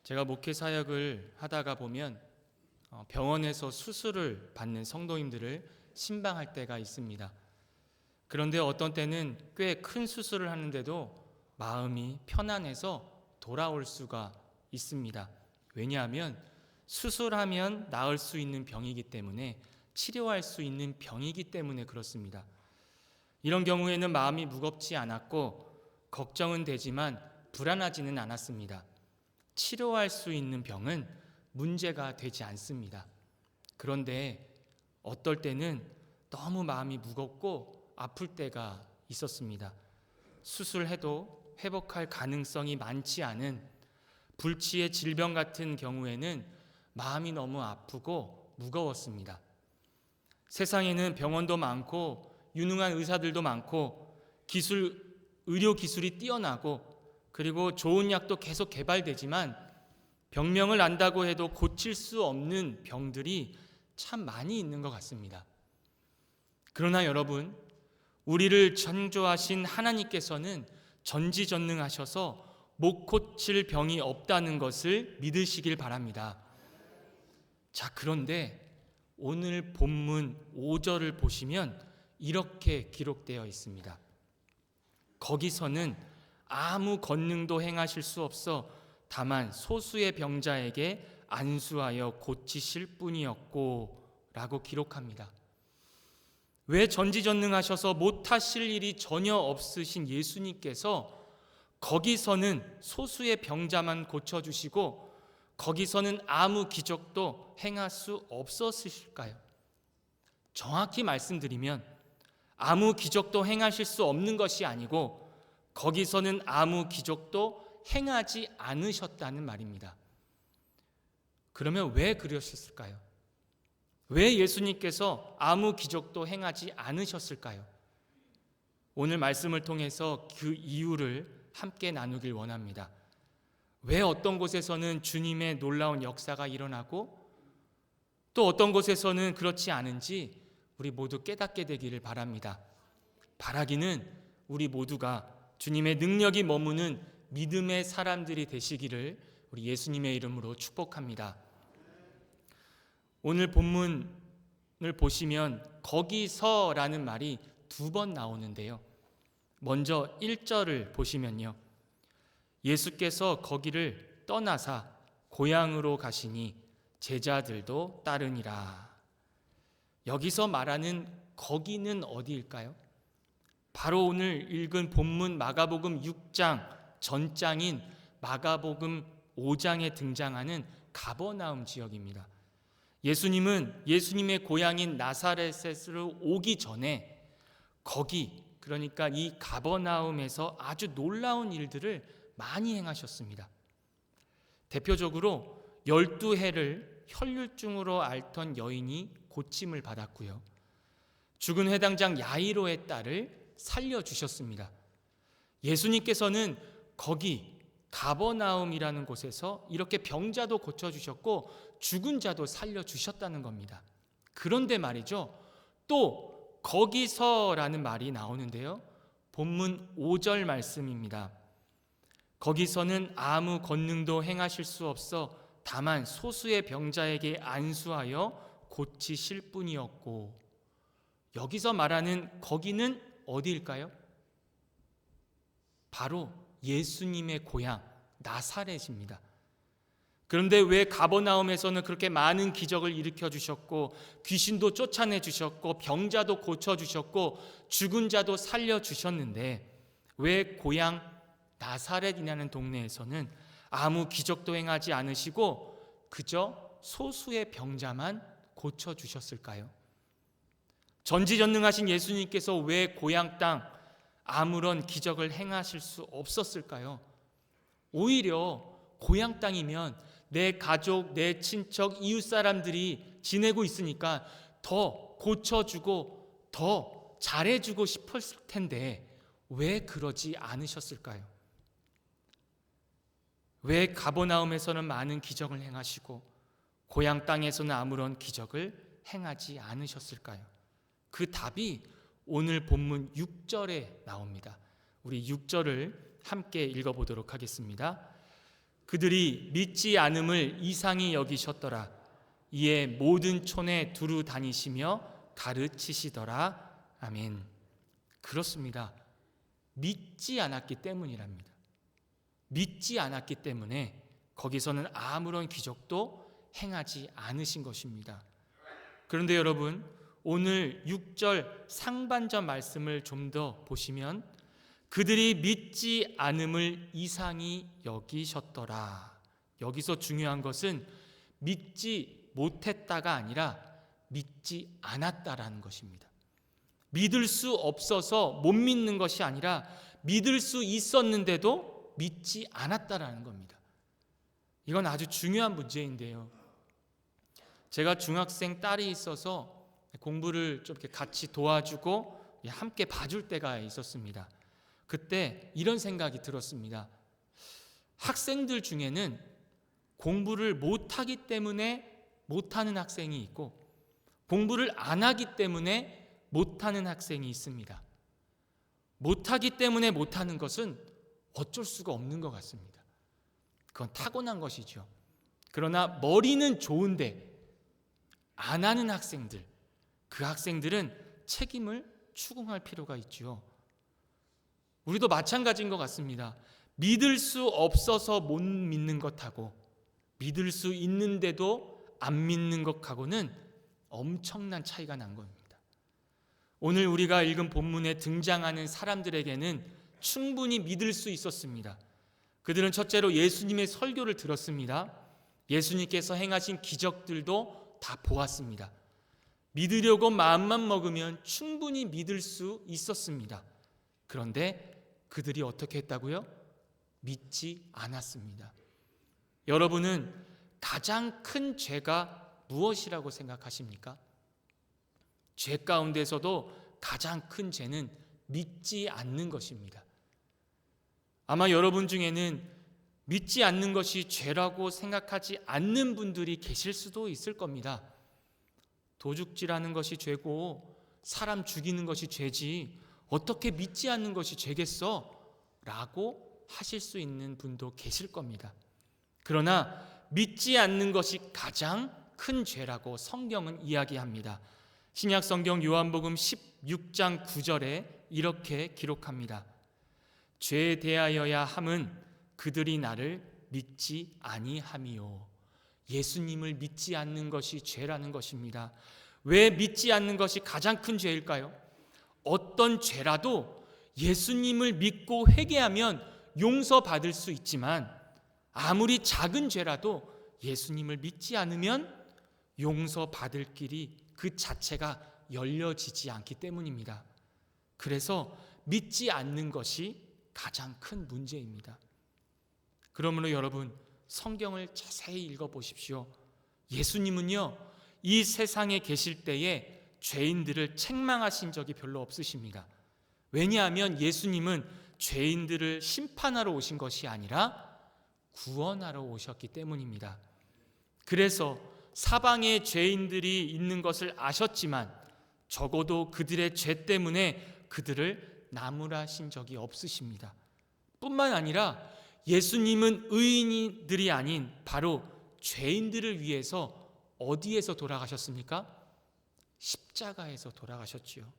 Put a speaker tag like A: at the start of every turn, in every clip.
A: 제가 목회 사역을 하다가 보면 병원에서 수술을 받는 성도님들을 신방할 때가 있습니다. 그런데 어떤 때는 꽤 큰 수술을 하는데도 마음이 편안해서 돌아올 수가 있습니다. 왜냐하면 수술하면 나을 수 있는 병이기 때문에, 치료할 수 있는 병이기 때문에 그렇습니다. 이런 경우에는 마음이 무겁지 않았고 걱정은 되지만 불안하지는 않았습니다. 치료할 수 있는 병은 문제가 되지 않습니다. 그런데 어떨 때는 너무 마음이 무겁고 아플 때가 있었습니다. 수술해도 회복할 가능성이 많지 않은 불치의 질병 같은 경우에는 마음이 너무 아프고 무거웠습니다. 세상에는 병원도 많고 유능한 의사들도 많고 의료 기술이 뛰어나고 그리고 좋은 약도 계속 개발되지만 병명을 안다고 해도 고칠 수 없는 병들이 참 많이 있는 것 같습니다. 그러나 여러분, 우리를 창조하신 하나님께서는 전지전능하셔서 못 고칠 병이 없다는 것을 믿으시길 바랍니다. 자, 그런데 오늘 본문 5절을 보시면 이렇게 기록되어 있습니다. 거기서는 아무 권능도 행하실 수 없어 다만 소수의 병자에게 안수하여 고치실 뿐이었고 라고 기록합니다. 왜 전지전능하셔서 못하실 일이 전혀 없으신 예수님께서 거기서는 소수의 병자만 고쳐주시고 거기서는 아무 기적도 행할 수 없었을까요? 정확히 말씀드리면 아무 기적도 행하실 수 없는 것이 아니고 거기서는 아무 기적도 행하지 않으셨다는 말입니다. 그러면 왜 그러셨을까요? 왜 예수님께서 아무 기적도 행하지 않으셨을까요? 오늘 말씀을 통해서 그 이유를 함께 나누길 원합니다. 왜 어떤 곳에서는 주님의 놀라운 역사가 일어나고 또 어떤 곳에서는 그렇지 않은지 우리 모두 깨닫게 되기를 바랍니다. 바라기는 우리 모두가 주님의 능력이 머무는 믿음의 사람들이 되시기를 우리 예수님의 이름으로 축복합니다. 오늘 본문을 보시면 거기서라는 말이 2번 나오는데요. 먼저 1절을 보시면요. 예수께서 거기를 떠나사 고향으로 가시니 제자들도 따르니라. 여기서 말하는 거기는 어디일까요? 바로 오늘 읽은 본문 마가복음 6장 전장인 마가복음 5장에 등장하는 가버나움 지역입니다. 예수님은 예수님의 고향인 나사렛으로 오기 전에 거기, 그러니까 이 가버나움에서 아주 놀라운 일들을 많이 행하셨습니다. 대표적으로 12해를 혈류증으로 앓던 여인이 고침을 받았고요. 죽은 회당장 야이로의 딸을 살려주셨습니다. 예수님께서는 거기 가버나움이라는 곳에서 이렇게 병자도 고쳐주셨고 죽은 자도 살려주셨다는 겁니다. 그런데 말이죠, 또 거기서라는 말이 나오는데요. 본문 5절 말씀입니다. 거기서는 아무 권능도 행하실 수 없어 다만 소수의 병자에게 안수하여 고치실 뿐이었고, 여기서 말하는 거기는 어디일까요? 바로 예수님의 고향 나사렛입니다. 그런데 왜 가버나움에서는 그렇게 많은 기적을 일으켜 주셨고 귀신도 쫓아내 주셨고 병자도 고쳐 주셨고 죽은 자도 살려 주셨는데 왜 고향 나사렛이라는 동네에서는 아무 기적도 행하지 않으시고 그저 소수의 병자만 고쳐 주셨을까요? 전지전능하신 예수님께서 왜 고향 땅 아무런 기적을 행하실 수 없었을까요? 오히려 고향 땅이면 내 가족, 내 친척, 이웃 사람들이 지내고 있으니까 더 고쳐주고 더 잘해주고 싶었을 텐데 왜 그러지 않으셨을까요? 왜 가버나움에서는 많은 기적을 행하시고 고향 땅에서는 아무런 기적을 행하지 않으셨을까요? 그 답이 오늘 본문 6절에 나옵니다. 우리 6절을 함께 읽어보도록 하겠습니다. 그들이 믿지 않음을 이상히 여기셨더라. 이에 모든 촌에 두루 다니시며 가르치시더라. 아멘. 그렇습니다. 믿지 않았기 때문이랍니다. 믿지 않았기 때문에 거기서는 아무런 기적도 행하지 않으신 것입니다. 그런데 여러분, 오늘 6절 상반절 말씀을 좀 더 보시면 그들이 믿지 않음을 이상히 여기셨더라. 여기서 중요한 것은 믿지 못했다가 아니라 믿지 않았다라는 것입니다. 믿을 수 없어서 못 믿는 것이 아니라 믿을 수 있었는데도 믿지 않았다라는 겁니다. 이건 아주 중요한 문제인데요. 제가 중학생 딸이 있어서 공부를 좀 이렇게 같이 도와주고 함께 봐줄 때가 있었습니다. 그때 이런 생각이 들었습니다. 학생들 중에는 공부를 못하기 때문에 못하는 학생이 있고 공부를 안 하기 때문에 못하는 학생이 있습니다. 못하기 때문에 못하는 것은 어쩔 수가 없는 것 같습니다. 그건 타고난 것이죠. 그러나 머리는 좋은데 안 하는 학생들, 그 학생들은 책임을 추궁할 필요가 있죠. 우리도 마찬가지인 것 같습니다. 믿을 수 없어서 못 믿는 것하고 믿을 수 있는데도 안 믿는 것하고는 엄청난 차이가 난 겁니다. 오늘 우리가 읽은 본문에 등장하는 사람들에게는 충분히 믿을 수 있었습니다. 그들은 첫째로 예수님의 설교를 들었습니다. 예수님께서 행하신 기적들도 다 보았습니다. 믿으려고 마음만 먹으면 충분히 믿을 수 있었습니다. 그런데 그들이 어떻게 했다고요? 믿지 않았습니다. 여러분은 가장 큰 죄가 무엇이라고 생각하십니까? 죄 가운데서도 가장 큰 죄는 믿지 않는 것입니다. 아마 여러분 중에는 믿지 않는 것이 죄라고 생각하지 않는 분들이 계실 수도 있을 겁니다. 도둑질하는 것이 죄고 사람 죽이는 것이 죄지 어떻게 믿지 않는 것이 죄겠어? 라고 하실 수 있는 분도 계실 겁니다. 그러나 믿지 않는 것이 가장 큰 죄라고 성경은 이야기합니다. 신약 성경 요한복음 16장 9절에 이렇게 기록합니다. 죄에 대하여야 함은 그들이 나를 믿지 아니함이요. 예수님을 믿지 않는 것이 죄라는 것입니다. 왜 믿지 않는 것이 가장 큰 죄일까요? 어떤 죄라도 예수님을 믿고 회개하면 용서받을 수 있지만 아무리 작은 죄라도 예수님을 믿지 않으면 용서받을 길이 그 자체가 열려지지 않기 때문입니다. 그래서 믿지 않는 것이 가장 큰 문제입니다. 그러므로 여러분, 성경을 자세히 읽어보십시오. 예수님은요, 이 세상에 계실 때에 죄인들을 책망하신 적이 별로 없으십니다. 왜냐하면 예수님은 죄인들을 심판하러 오신 것이 아니라 구원하러 오셨기 때문입니다. 그래서 사방에 죄인들이 있는 것을 아셨지만 적어도 그들의 죄 때문에 그들을 나무라신 적이 없으십니다. 뿐만 아니라 예수님은 의인들이 아닌 바로 죄인들을 위해서 어디에서 돌아가셨습니까? 십자가에서 돌아가셨지요.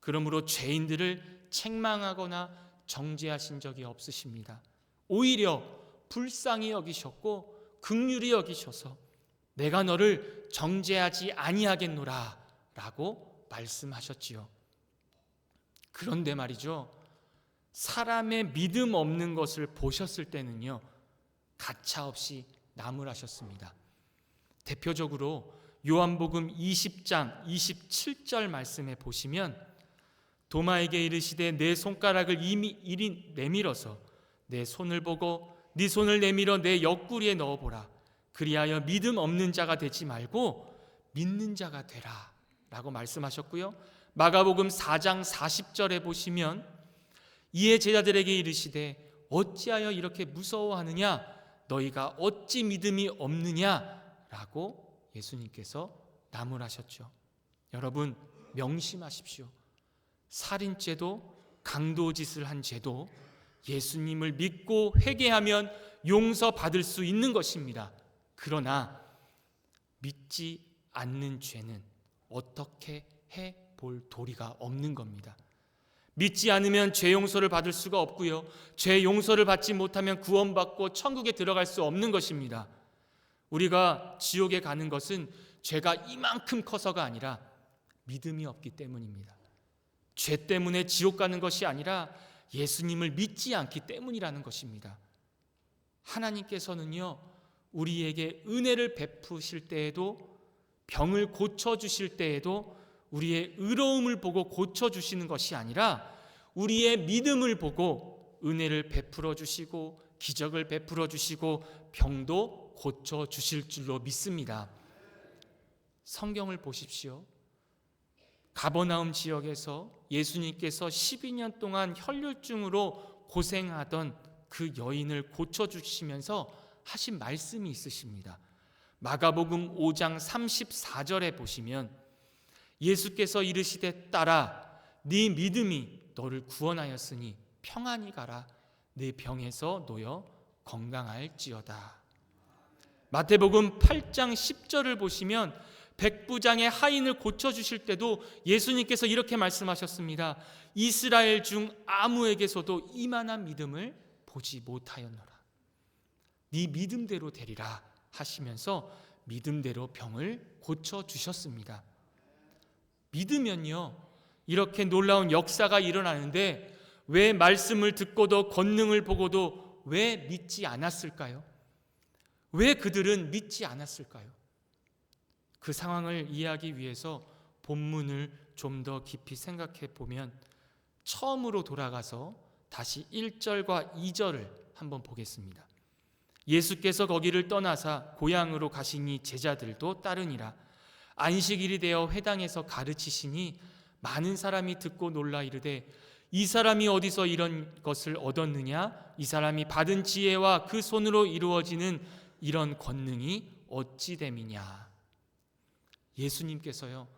A: 그러므로 죄인들을 책망하거나 정죄하신 적이 없으십니다. 오히려 불쌍히 여기셨고 긍휼히 여기셔서 내가 너를 정죄하지 아니하겠노라 라고 말씀하셨지요. 그런데 말이죠, 사람의 믿음 없는 것을 보셨을 때는요, 가차없이 나무라셨습니다. 대표적으로 요한복음 20장 27절 말씀에 보시면 도마에게 이르시되 내 손가락을 이리 내밀어서 내 손을 보고 네 손을 내밀어 내 옆구리에 넣어보라. 그리하여 믿음 없는 자가 되지 말고 믿는 자가 되라 라고 말씀하셨고요. 마가복음 4장 40절에 보시면 이에 제자들에게 이르시되 어찌하여 이렇게 무서워하느냐? 너희가 어찌 믿음이 없느냐? 라고 예수님께서 나무라셨죠. 여러분, 명심하십시오. 살인죄도 강도짓을 한 죄도 예수님을 믿고 회개하면 용서받을 수 있는 것입니다. 그러나 믿지 않는 죄는 어떻게 해볼 도리가 없는 겁니다. 믿지 않으면 죄 용서를 받을 수가 없고요, 죄 용서를 받지 못하면 구원받고 천국에 들어갈 수 없는 것입니다. 우리가 지옥에 가는 것은 죄가 이만큼 커서가 아니라 믿음이 없기 때문입니다. 죄 때문에 지옥 가는 것이 아니라 예수님을 믿지 않기 때문이라는 것입니다. 하나님께서는요, 우리에게 은혜를 베푸실 때에도, 병을 고쳐주실 때에도 우리의 의로움을 보고 고쳐주시는 것이 아니라 우리의 믿음을 보고 은혜를 베풀어 주시고 기적을 베풀어 주시고 병도 고쳐주실 줄로 믿습니다. 성경을 보십시오. 가버나움 지역에서 예수님께서 12년 동안 혈류증으로 고생하던 그 여인을 고쳐주시면서 하신 말씀이 있으십니다. 마가복음 5장 34절에 보시면 예수께서 이르시되 딸아, 네 믿음이 너를 구원하였으니 평안히 가라. 네 병에서 놓여 건강할지어다. 마태복음 8장 10절을 보시면 백부장의 하인을 고쳐주실 때도 예수님께서 이렇게 말씀하셨습니다. 이스라엘 중 아무에게서도 이만한 믿음을 보지 못하였노라. 네 믿음대로 되리라 하시면서 믿음대로 병을 고쳐주셨습니다. 믿으면요, 이렇게 놀라운 역사가 일어나는데 왜 말씀을 듣고도 권능을 보고도 왜 믿지 않았을까요? 왜 그들은 믿지 않았을까요? 그 상황을 이해하기 위해서 본문을 좀 더 깊이 생각해 보면 처음으로 돌아가서 다시 1절과 2절을 한번 보겠습니다. 예수께서 거기를 떠나사 고향으로 가시니 제자들도 따르니라. 안식일이 되어 회당에서 가르치시니 많은 사람이 듣고 놀라 이르되 이 사람이 어디서 이런 것을 얻었느냐? 이 사람이 받은 지혜와 그 손으로 이루어지는 이런 권능이 어찌 됨이냐? 예수님께서요,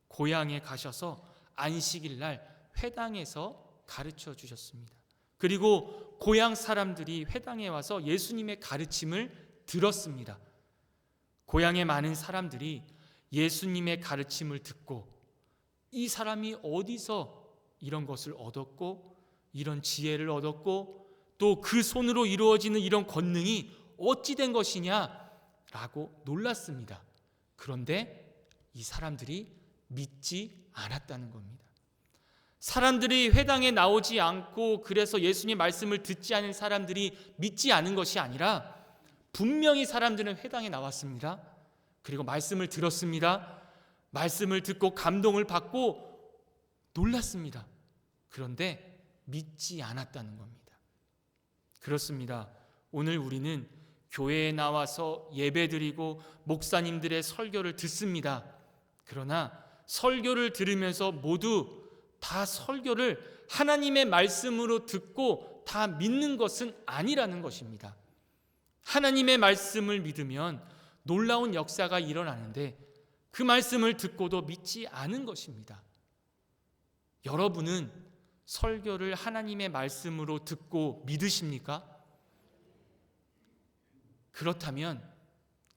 A: 고향에 가셔서 안식일 날 회당에서 가르쳐 주셨습니다. 그리고 고향 사람들이 회당에 와서 예수님의 가르침을 들었습니다. 고향의 많은 사람들이 예수님의 가르침을 듣고 이 사람이 어디서 이런 것을 얻었고 이런 지혜를 얻었고 또 그 손으로 이루어지는 이런 권능이 어찌 된 것이냐라고 놀랐습니다. 그런데 이 사람들이 믿지 않았다는 겁니다. 사람들이 회당에 나오지 않고 그래서 예수님의 말씀을 듣지 않은 사람들이 믿지 않은 것이 아니라 분명히 사람들은 회당에 나왔습니다. 그리고 말씀을 들었습니다. 말씀을 듣고 감동을 받고 놀랐습니다. 그런데 믿지 않았다는 겁니다. 그렇습니다. 오늘 우리는 교회에 나와서 예배드리고 목사님들의 설교를 듣습니다. 그러나 설교를 들으면서 모두 다 설교를 하나님의 말씀으로 듣고 다 믿는 것은 아니라는 것입니다. 하나님의 말씀을 믿으면 놀라운 역사가 일어나는데 그 말씀을 듣고도 믿지 않은 것입니다. 여러분은 설교를 하나님의 말씀으로 듣고 믿으십니까? 그렇다면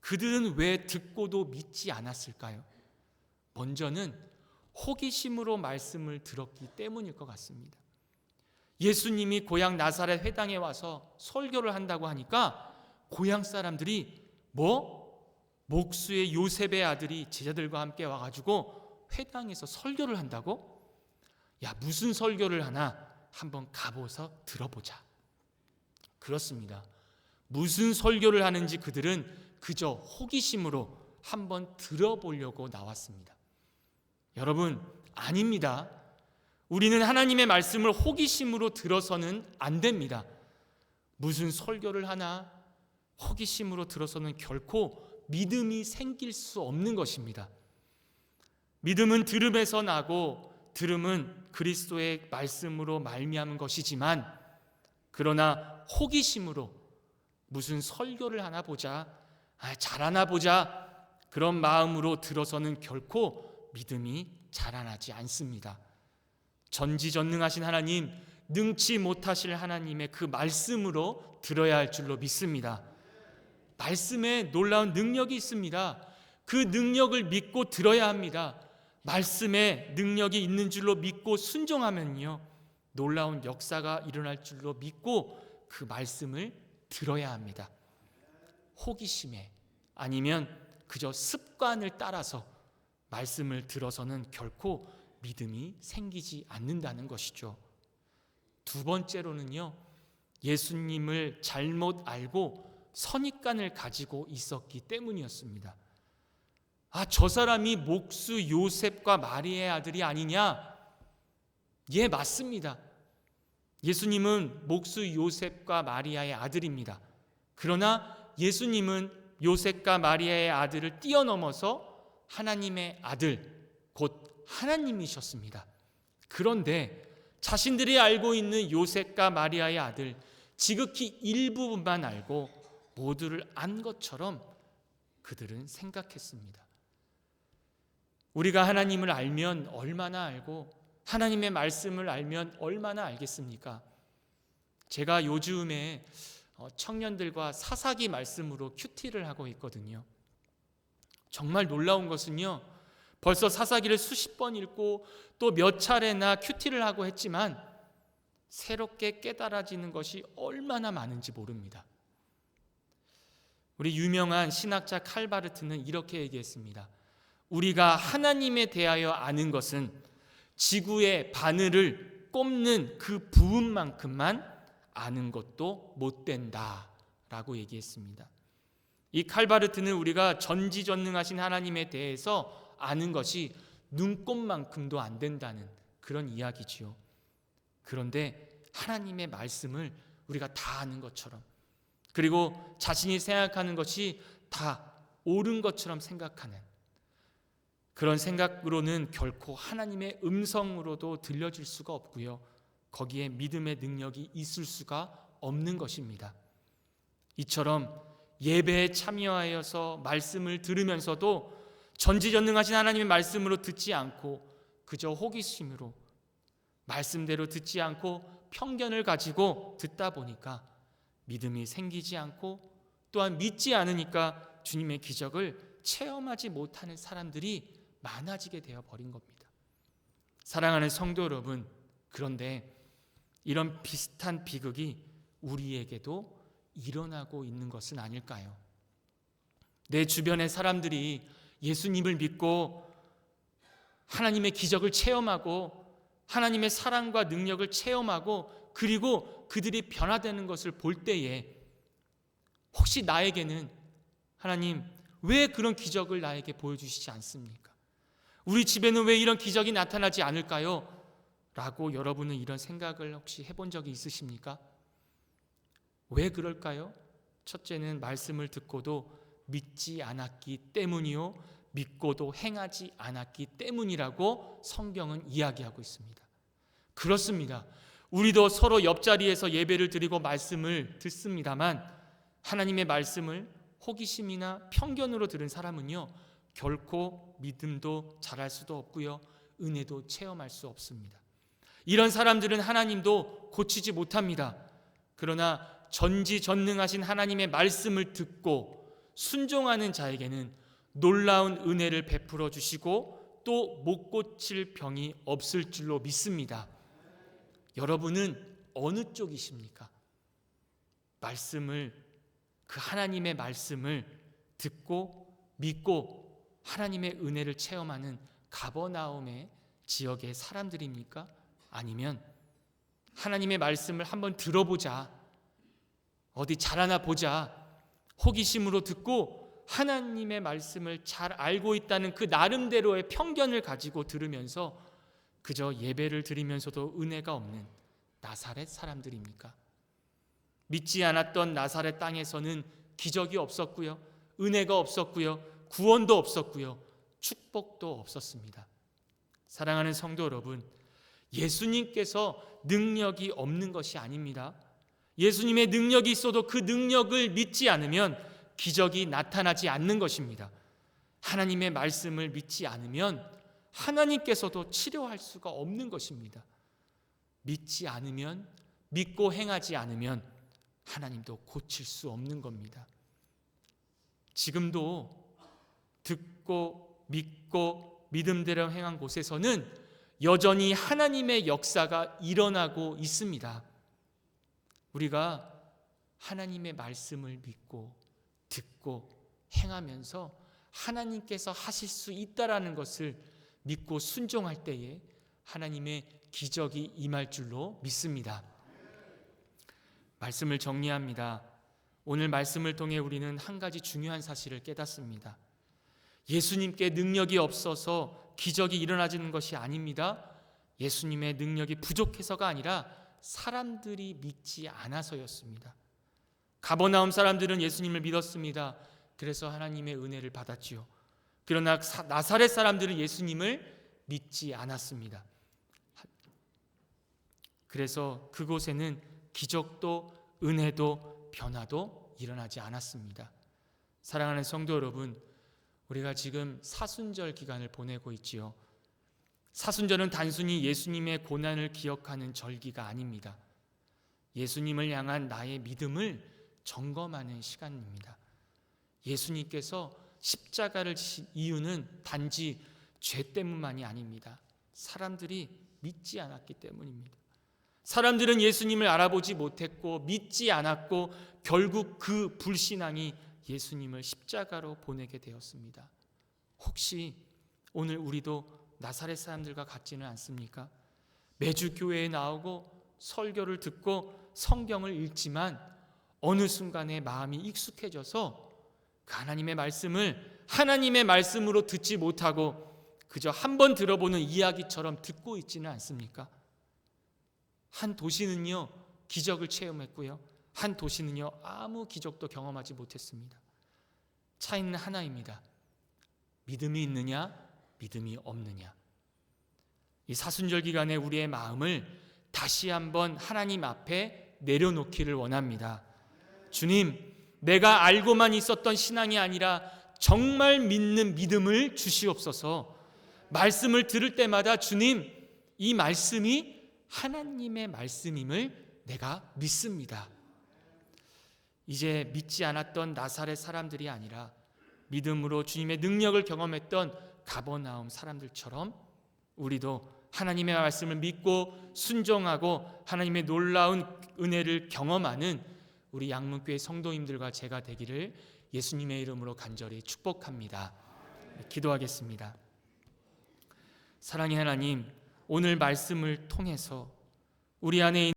A: 그들은 왜 듣고도 믿지 않았을까요? 먼저는 호기심으로 말씀을 들었기 때문일 것 같습니다. 예수님이 고향 나사렛 회당에 와서 설교를 한다고 하니까 고향 사람들이 목수의 요셉의 아들이 제자들과 함께 와가지고 회당에서 설교를 한다고? 야, 무슨 설교를 하나 한번 가보서 들어보자. 그렇습니다. 무슨 설교를 하는지 그들은 그저 호기심으로 한번 들어보려고 나왔습니다. 여러분, 아닙니다. 우리는 하나님의 말씀을 호기심으로 들어서는 안 됩니다. 무슨 설교를 하나 호기심으로 들어서는 결코 믿음이 생길 수 없는 것입니다. 믿음은 들음에서 나고 들음은 그리스도의 말씀으로 말미암은 것이지만 그러나 호기심으로 무슨 설교를 하나 보자, 잘하나 보자 그런 마음으로 들어서는 결코 믿음이 자라나지 않습니다. 전지전능하신 하나님, 능치 못하실 하나님의 그 말씀으로 들어야 할 줄로 믿습니다. 말씀에 놀라운 능력이 있습니다. 그 능력을 믿고 들어야 합니다. 말씀에 능력이 있는 줄로 믿고 순종하면요, 놀라운 역사가 일어날 줄로 믿고 그 말씀을 들어야 합니다. 호기심에 아니면 그저 습관을 따라서 말씀을 들어서는 결코 믿음이 생기지 않는다는 것이죠. 두 번째로는요, 예수님을 잘못 알고 선입관을 가지고 있었기 때문이었습니다. 저 사람이 목수 요셉과 마리아의 아들이 아니냐? 예, 맞습니다. 예수님은 목수 요셉과 마리아의 아들입니다. 그러나 예수님은 요셉과 마리아의 아들을 뛰어넘어서 하나님의 아들, 곧 하나님이셨습니다. 그런데 자신들이 알고 있는 요셉과 마리아의 아들, 지극히 일부분만 알고 모두를 안 것처럼 그들은 생각했습니다. 우리가 하나님을 알면 얼마나 알고 하나님의 말씀을 알면 얼마나 알겠습니까? 제가 요즘에 청년들과 사사기 말씀으로 큐티를 하고 있거든요. 정말 놀라운 것은요, 벌써 사사기를 수십 번 읽고 또 몇 차례나 큐티를 하고 했지만 새롭게 깨달아지는 것이 얼마나 많은지 모릅니다. 우리 유명한 신학자 칼바르트는 이렇게 얘기했습니다. 우리가 하나님에 대하여 아는 것은 지구의 바늘을 꼽는 그 부분만큼만 아는 것도 못 된다라고 얘기했습니다. 이 칼바르트는 우리가 전지전능하신 하나님에 대해서 아는 것이 눈꼽만큼도 안 된다는 그런 이야기지요. 그런데 하나님의 말씀을 우리가 다 아는 것처럼, 그리고 자신이 생각하는 것이 다 옳은 것처럼 생각하는 그런 생각으로는 결코 하나님의 음성으로도 들려질 수가 없고요, 거기에 믿음의 능력이 있을 수가 없는 것입니다. 이처럼 예배에 참여하여서 말씀을 들으면서도 전지전능하신 하나님의 말씀으로 듣지 않고 그저 호기심으로 말씀대로 듣지 않고 편견을 가지고 듣다 보니까 믿음이 생기지 않고 또한 믿지 않으니까 주님의 기적을 체험하지 못하는 사람들이 많아지게 되어 버린 겁니다. 사랑하는 성도 여러분, 그런데 이런 비슷한 비극이 우리에게도 일어나고 있는 것은 아닐까요? 내 주변의 사람들이 예수님을 믿고 하나님의 기적을 체험하고 하나님의 사랑과 능력을 체험하고 그리고 그들이 변화되는 것을 볼 때에 혹시 나에게는 하나님 왜 그런 기적을 나에게 보여주시지 않습니까? 우리 집에는 왜 이런 기적이 나타나지 않을까요? 라고 여러분은 이런 생각을 혹시 해본 적이 있으십니까? 왜 그럴까요? 첫째는 말씀을 듣고도 믿지 않았기 때문이요, 믿고도 행하지 않았기 때문이라고 성경은 이야기하고 있습니다. 그렇습니다. 우리도 서로 옆자리에서 예배를 드리고 말씀을 듣습니다만 하나님의 말씀을 호기심이나 편견으로 들은 사람은요, 결코 믿음도 자랄 수도 없고요, 은혜도 체험할 수 없습니다. 이런 사람들은 하나님도 고치지 못합니다. 그러나 전지전능하신 하나님의 말씀을 듣고 순종하는 자에게는 놀라운 은혜를 베풀어 주시고 또 못 고칠 병이 없을 줄로 믿습니다. 여러분은 어느 쪽이십니까? 그 하나님의 말씀을 듣고 믿고 하나님의 은혜를 체험하는 가버나움의 지역의 사람들입니까? 아니면 하나님의 말씀을 한번 들어보자, 어디 잘하나 보자, 호기심으로 듣고 하나님의 말씀을 잘 알고 있다는 그 나름대로의 편견을 가지고 들으면서 그저 예배를 드리면서도 은혜가 없는 나사렛 사람들입니까? 믿지 않았던 나사렛 땅에서는 기적이 없었고요, 은혜가 없었고요, 구원도 없었고요, 축복도 없었습니다. 사랑하는 성도 여러분, 예수님께서 능력이 없는 것이 아닙니다. 예수님의 능력이 있어도 그 능력을 믿지 않으면 기적이 나타나지 않는 것입니다. 하나님의 말씀을 믿지 않으면 하나님께서도 치료할 수가 없는 것입니다. 믿지 않으면, 믿고 행하지 않으면 하나님도 고칠 수 없는 겁니다. 지금도 듣고 믿고 믿음대로 행한 곳에서는 여전히 하나님의 역사가 일어나고 있습니다. 우리가 하나님의 말씀을 믿고 듣고 행하면서 하나님께서 하실 수 있다라는 것을 믿고 순종할 때에 하나님의 기적이 임할 줄로 믿습니다. 말씀을 정리합니다. 오늘 말씀을 통해 우리는 한 가지 중요한 사실을 깨닫습니다. 예수님께 능력이 없어서 기적이 일어나지는 것이 아닙니다. 예수님의 능력이 부족해서가 아니라 사람들이 믿지 않아서였습니다. 가버나움 사람들은 예수님을 믿었습니다. 그래서 하나님의 은혜를 받았지요. 그러나 나사렛 사람들은 예수님을 믿지 않았습니다. 그래서 그곳에는 기적도 은혜도 변화도 일어나지 않았습니다. 사랑하는 성도 여러분, 우리가 지금 사순절 기간을 보내고 있지요. 사순절은 단순히 예수님의 고난을 기억하는 절기가 아닙니다. 예수님을 향한 나의 믿음을 점검하는 시간입니다. 예수님께서 십자가를 지신 이유는 단지 죄 때문만이 아닙니다. 사람들이 믿지 않았기 때문입니다. 사람들은 예수님을 알아보지 못했고 믿지 않았고 결국 그 불신앙이 예수님을 십자가로 보내게 되었습니다. 혹시 오늘 우리도 나사렛 사람들과 같지는 않습니까? 매주 교회에 나오고 설교를 듣고 성경을 읽지만 어느 순간에 마음이 익숙해져서 그 하나님의 말씀을 하나님의 말씀으로 듣지 못하고 그저 한번 들어보는 이야기처럼 듣고 있지는 않습니까? 한 도시는요 기적을 체험했고요, 한 도시는요 아무 기적도 경험하지 못했습니다. 차이는 하나입니다. 믿음이 있느냐 믿음이 없느냐. 이 사순절 기간에 우리의 마음을 다시 한번 하나님 앞에 내려놓기를 원합니다. 주님, 내가 알고만 있었던 신앙이 아니라 정말 믿는 믿음을 주시옵소서. 말씀을 들을 때마다 주님, 이 말씀이 하나님의 말씀임을 내가 믿습니다. 이제 믿지 않았던 나사렛 사람들이 아니라 믿음으로 주님의 능력을 경험했던 가버나움 사람들처럼 우리도 하나님의 말씀을 믿고 순종하고 하나님의 놀라운 은혜를 경험하는 우리 양문교회 성도님들과 제가 되기를 예수님의 이름으로 간절히 축복합니다. 기도하겠습니다. 사랑의 하나님, 오늘 말씀을 통해서 우리 안에